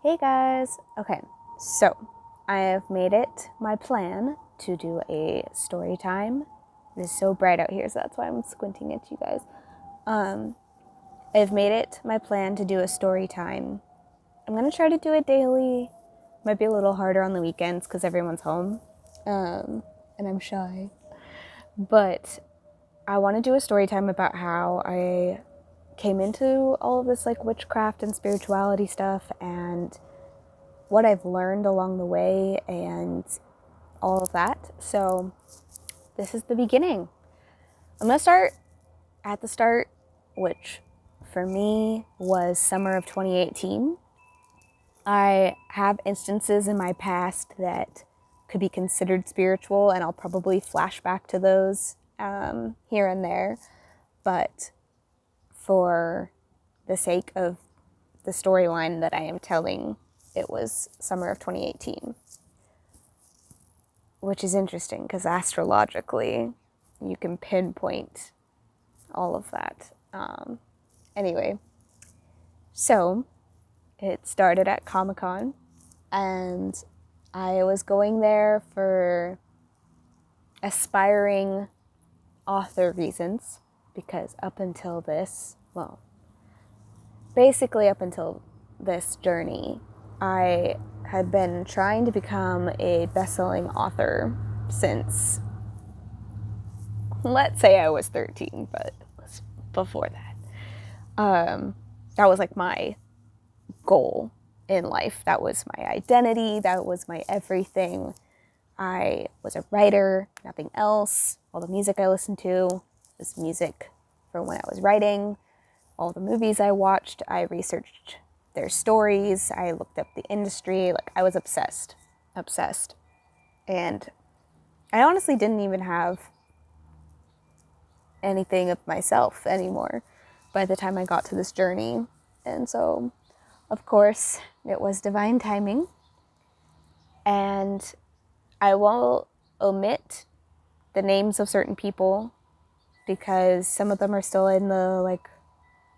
Hey guys! Okay, so I have made it my plan to do a story time. It is so bright out here, so that's why I'm squinting at you guys. I've made it my plan to do a story time. I'm gonna try to do it daily. Might be a little harder on the weekends because everyone's home, and I'm shy. But I want to do a story time about how I came into all of this like witchcraft and spirituality stuff and what I've learned along the way and all of that. So this is the beginning. I'm going to start at the start, which for me was summer of 2018. I have instances in my past that could be considered spiritual, and I'll probably flash back to those here and there. But for the sake of the storyline that I am telling, it was summer of 2018, which is interesting because astrologically you can pinpoint all of that. Anyway, so it started at ComicCon, and I was going there for aspiring author reasons, because up until this journey, I had been trying to become a best-selling author since, let's say I was 13, but before that. That was like my goal in life. That was my identity. That was my everything. I was a writer, nothing else. All the music I listened to was music from when I was writing. All the movies I watched, I researched their stories. I looked up the industry. Like, I was obsessed. And I honestly didn't even have anything of myself anymore by the time I got to this journey. And so, of course, it was divine timing. And I will omit the names of certain people because some of them are still in the like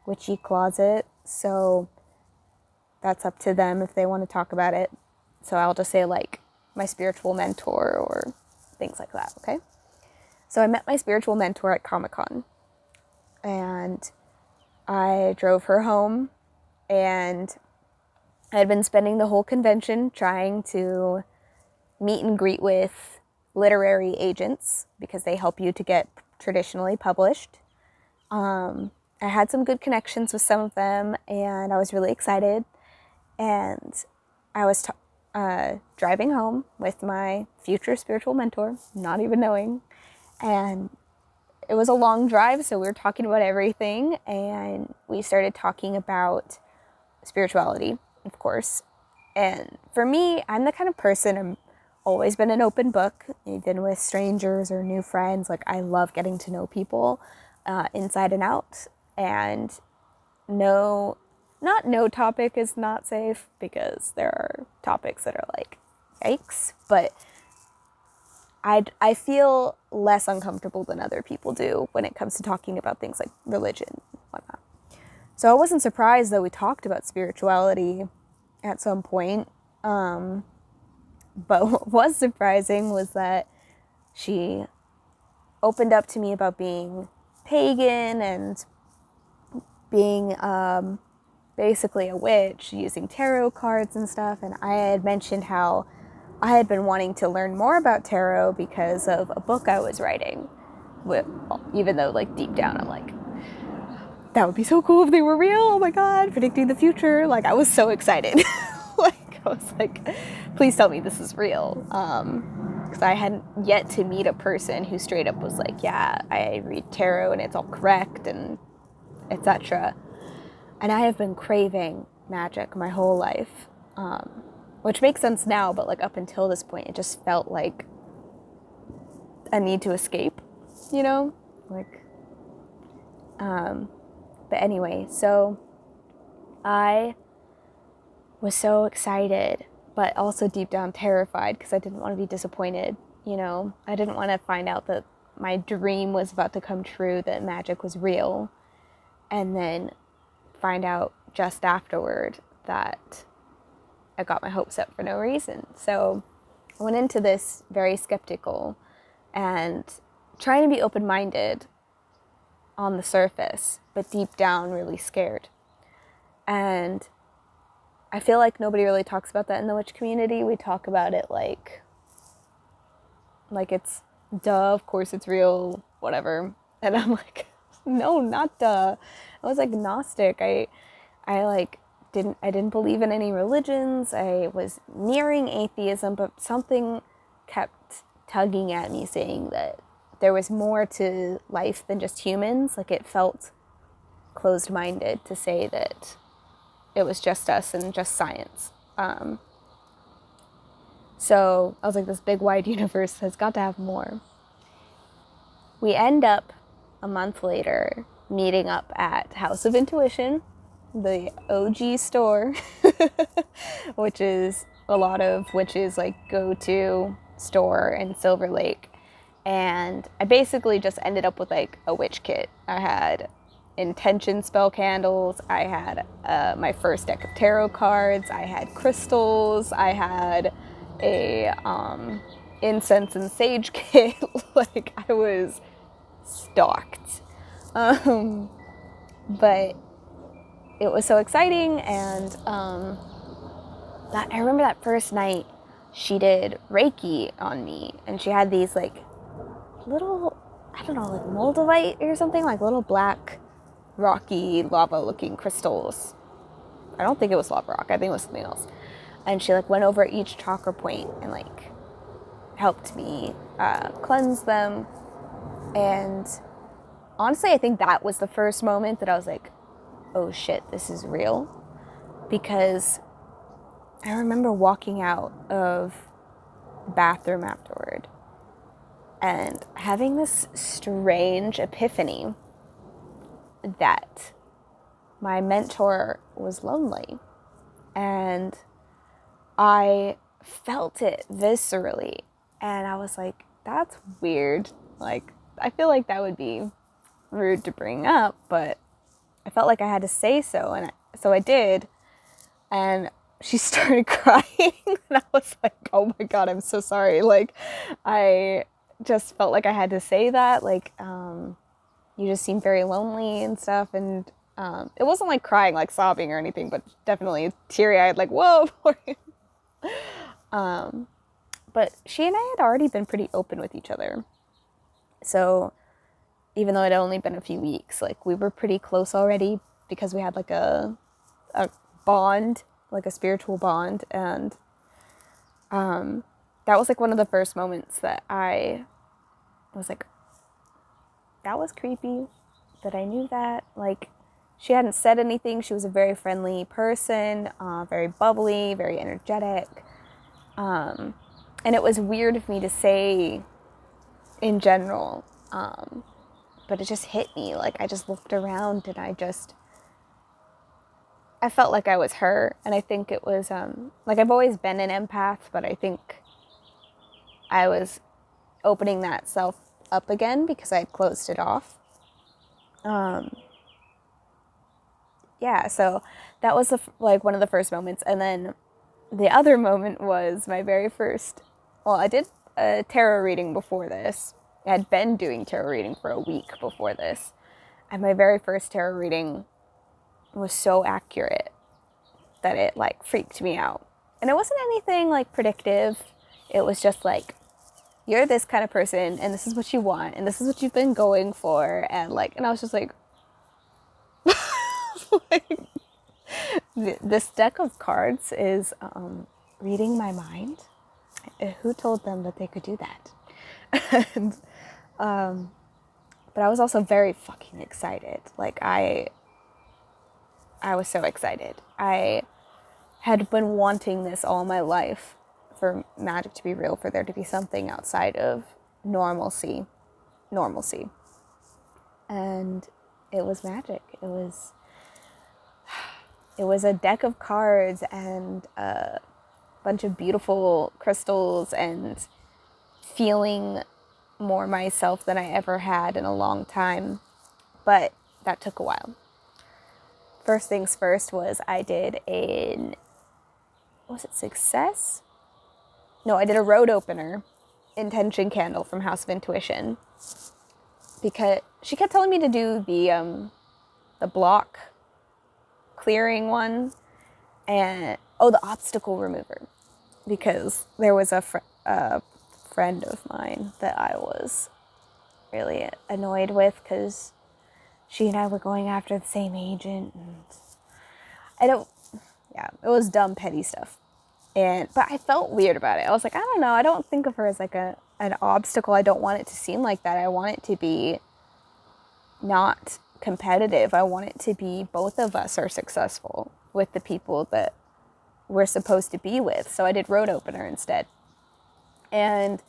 witchy closet, so that's up to them if they want to talk about it. So I'll just say like my spiritual mentor or things like that, okay? So I met my spiritual mentor at Comic-Con, and I drove her home, and I had been spending the whole convention trying to meet and greet with literary agents because they help you to get traditionally published. I had some good connections with some of them, and I was really excited. And I was driving home with my future spiritual mentor, not even knowing. And it was a long drive, so we were talking about everything. And we started talking about spirituality, of course. And for me, I'm the kind of person, I'm always been an open book, even with strangers or new friends. Like, I love getting to know people inside and out. And no topic is not safe, because there are topics that are like, yikes. But I feel less uncomfortable than other people do when it comes to talking about things like religion and whatnot. So I wasn't surprised that we talked about spirituality at some point. But what was surprising was that she opened up to me about being pagan and being basically a witch, using tarot cards and stuff. And I had mentioned how I had been wanting to learn more about tarot because of a book I was writing. Even though, like, deep down I'm like, that would be so cool if they were real. Oh my god, predicting the future. Like, I was so excited. Like, I was like, please tell me this is real. Because I hadn't yet to meet a person who straight up was like, yeah, I read tarot and it's all correct and etc. And I have been craving magic my whole life, which makes sense now, but like up until this point, it just felt like a need to escape, you know? Like, but anyway, so I was so excited, but also deep down terrified because I didn't want to be disappointed, you know? I didn't want to find out that my dream was about to come true, that magic was real, and then find out just afterward that I got my hopes up for no reason. So I went into this very skeptical and trying to be open-minded on the surface, but deep down really scared. And I feel like nobody really talks about that in the witch community. We talk about it like it's duh, of course it's real, whatever. And I'm like, no, not duh. I was agnostic. I didn't believe in any religions. I was nearing atheism, but something kept tugging at me, saying that there was more to life than just humans. Like, it felt closed-minded to say that it was just us and just science. So I was like, this big wide universe has got to have more. We end up a month later meeting up at House of Intuition, the OG store, which is a lot of witches like go-to store in Silver Lake. And I basically just ended up with like a witch kit. I had intention spell candles, I had my first deck of tarot cards, I had crystals, I had a incense and sage kit. Like, I was stocked. But it was so exciting, and I remember that first night she did Reiki on me, and she had these like little, I don't know, like moldavite or something, like little black rocky lava looking crystals. I don't think it was lava rock, I think it was something else. And she like went over each chakra point and like helped me cleanse them. And honestly, I think that was the first moment that I was like, oh shit, this is real. Because I remember walking out of the bathroom afterward and having this strange epiphany that my mentor was lonely. And I felt it viscerally. And I was like, that's weird. Like, I feel like that would be rude to bring up, but I felt like I had to say so. And so I did. And she started crying. And I was like, oh my God, I'm so sorry. Like, I just felt like I had to say that. Like, you just seem very lonely and stuff. And it wasn't like crying, like sobbing or anything, but definitely teary-eyed, like, whoa. But she and I had already been pretty open with each other. So even though it had only been a few weeks, like, we were pretty close already because we had like a bond, like a spiritual bond. And that was like one of the first moments that I was like, that was creepy that I knew that. Like, she hadn't said anything. She was a very friendly person, very bubbly, very energetic. And it was weird of me to say in general, but it just hit me. Like, I just looked around and I felt like I was her. And I think it was, like, I've always been an empath, but I think I was opening that self up again because I had closed it off. Yeah, so that was like one of the first moments. And then the other moment was my very first, well, I did a tarot reading before this. I had been doing tarot reading for a week before this. And my very first tarot reading was so accurate that it like freaked me out. And it wasn't anything like predictive. It was just like, you're this kind of person and this is what you want and this is what you've been going for. And like, and I was just like, like, this deck of cards is reading my mind. Who told them that they could do that? And but I was also very fucking excited. Like, I was so excited. I had been wanting this all my life, for magic to be real, for there to be something outside of normalcy. And it was magic. It was a deck of cards and a bunch of beautiful crystals and feeling more myself than I ever had in a long time. But that took a while. First things first was I did an was it Success? No, I did a road opener intention candle from House of Intuition, because she kept telling me to do the block clearing one, and the obstacle remover, because there was a friend of mine that I was really annoyed with, because she and I were going after the same agent, and it was dumb, petty stuff. But I felt weird about it. I was like, I don't know, I don't think of her as like an obstacle. I don't want it to seem like that. I want it to be not competitive. I want it to be both of us are successful with the people that we're supposed to be with. So I did road opener instead. And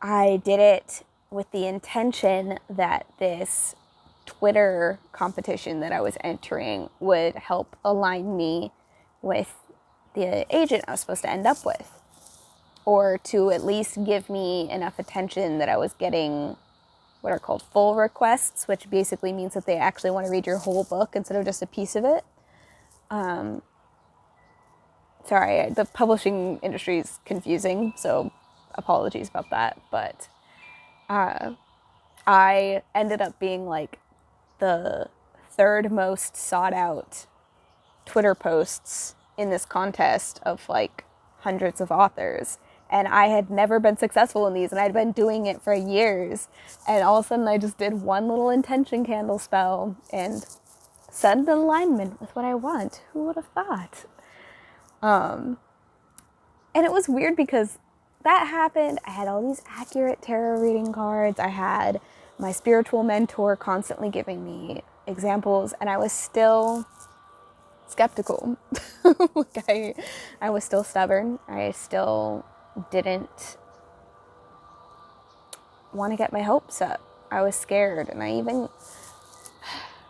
I did it with the intention that this Twitter competition that I was entering would help align me with the agent I was supposed to end up with, or to at least give me enough attention that I was getting what are called full requests, which basically means that they actually want to read your whole book instead of just a piece of it. Sorry, the publishing industry is confusing, so apologies about that. But I ended up being like the third most sought out Twitter posts in this contest of like hundreds of authors. And I had never been successful in these, and I'd been doing it for years. And all of a sudden I just did one little intention candle spell and set in alignment with what I want. Who would have thought? And it was weird because that happened. I had all these accurate tarot reading cards. I had my spiritual mentor constantly giving me examples, and I was still skeptical. Like I was still stubborn. I still didn't want to get my hopes up. I was scared, and I even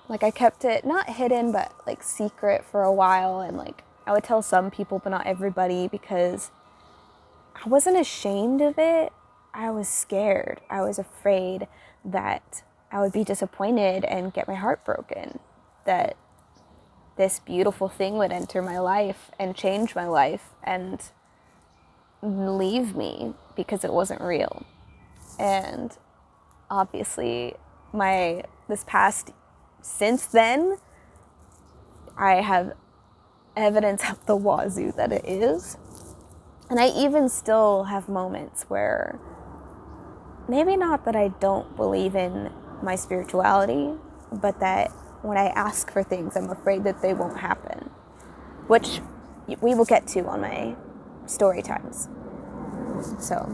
I kept it not hidden but like secret for a while, and like I would tell some people but not everybody, because I wasn't ashamed of it. I was scared. I was afraid that I would be disappointed and get my heart broken, that this beautiful thing would enter my life and change my life and leave me because it wasn't real. And obviously since then, I have evidence up the wazoo that it is. And I even still have moments where maybe not that I don't believe in my spirituality, but that when I ask for things, I'm afraid that they won't happen, which we will get to on my story times. So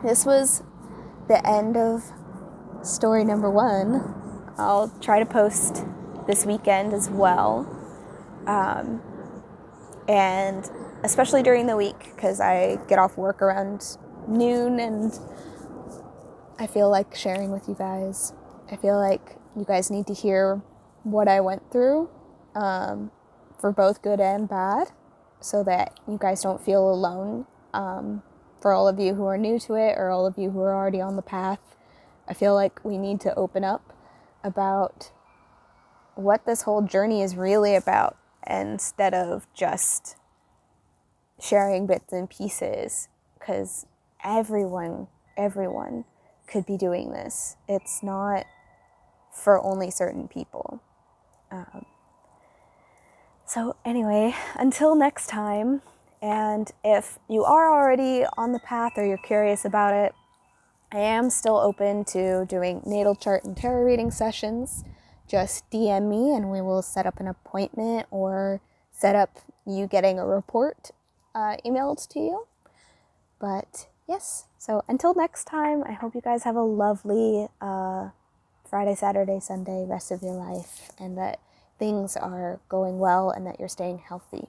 this was the end of story number 1. I'll try to post this weekend as well. And especially during the week, because I get off work around noon, and I feel like sharing with you guys. I feel like you guys need to hear what I went through, for both good and bad, so that you guys don't feel alone. For all of you who are new to it, or all of you who are already on the path, I feel like we need to open up about what this whole journey is really about, instead of just sharing bits and pieces, because everyone could be doing this. It's not for only certain people. So anyway, until next time, and if you are already on the path or you're curious about it, I am still open to doing natal chart and tarot reading sessions. Just DM me and we will set up an appointment, or set up you getting a report emailed to you. But yes, so until next time, I hope you guys have a lovely Friday, Saturday, Sunday, rest of your life, and that things are going well and that you're staying healthy.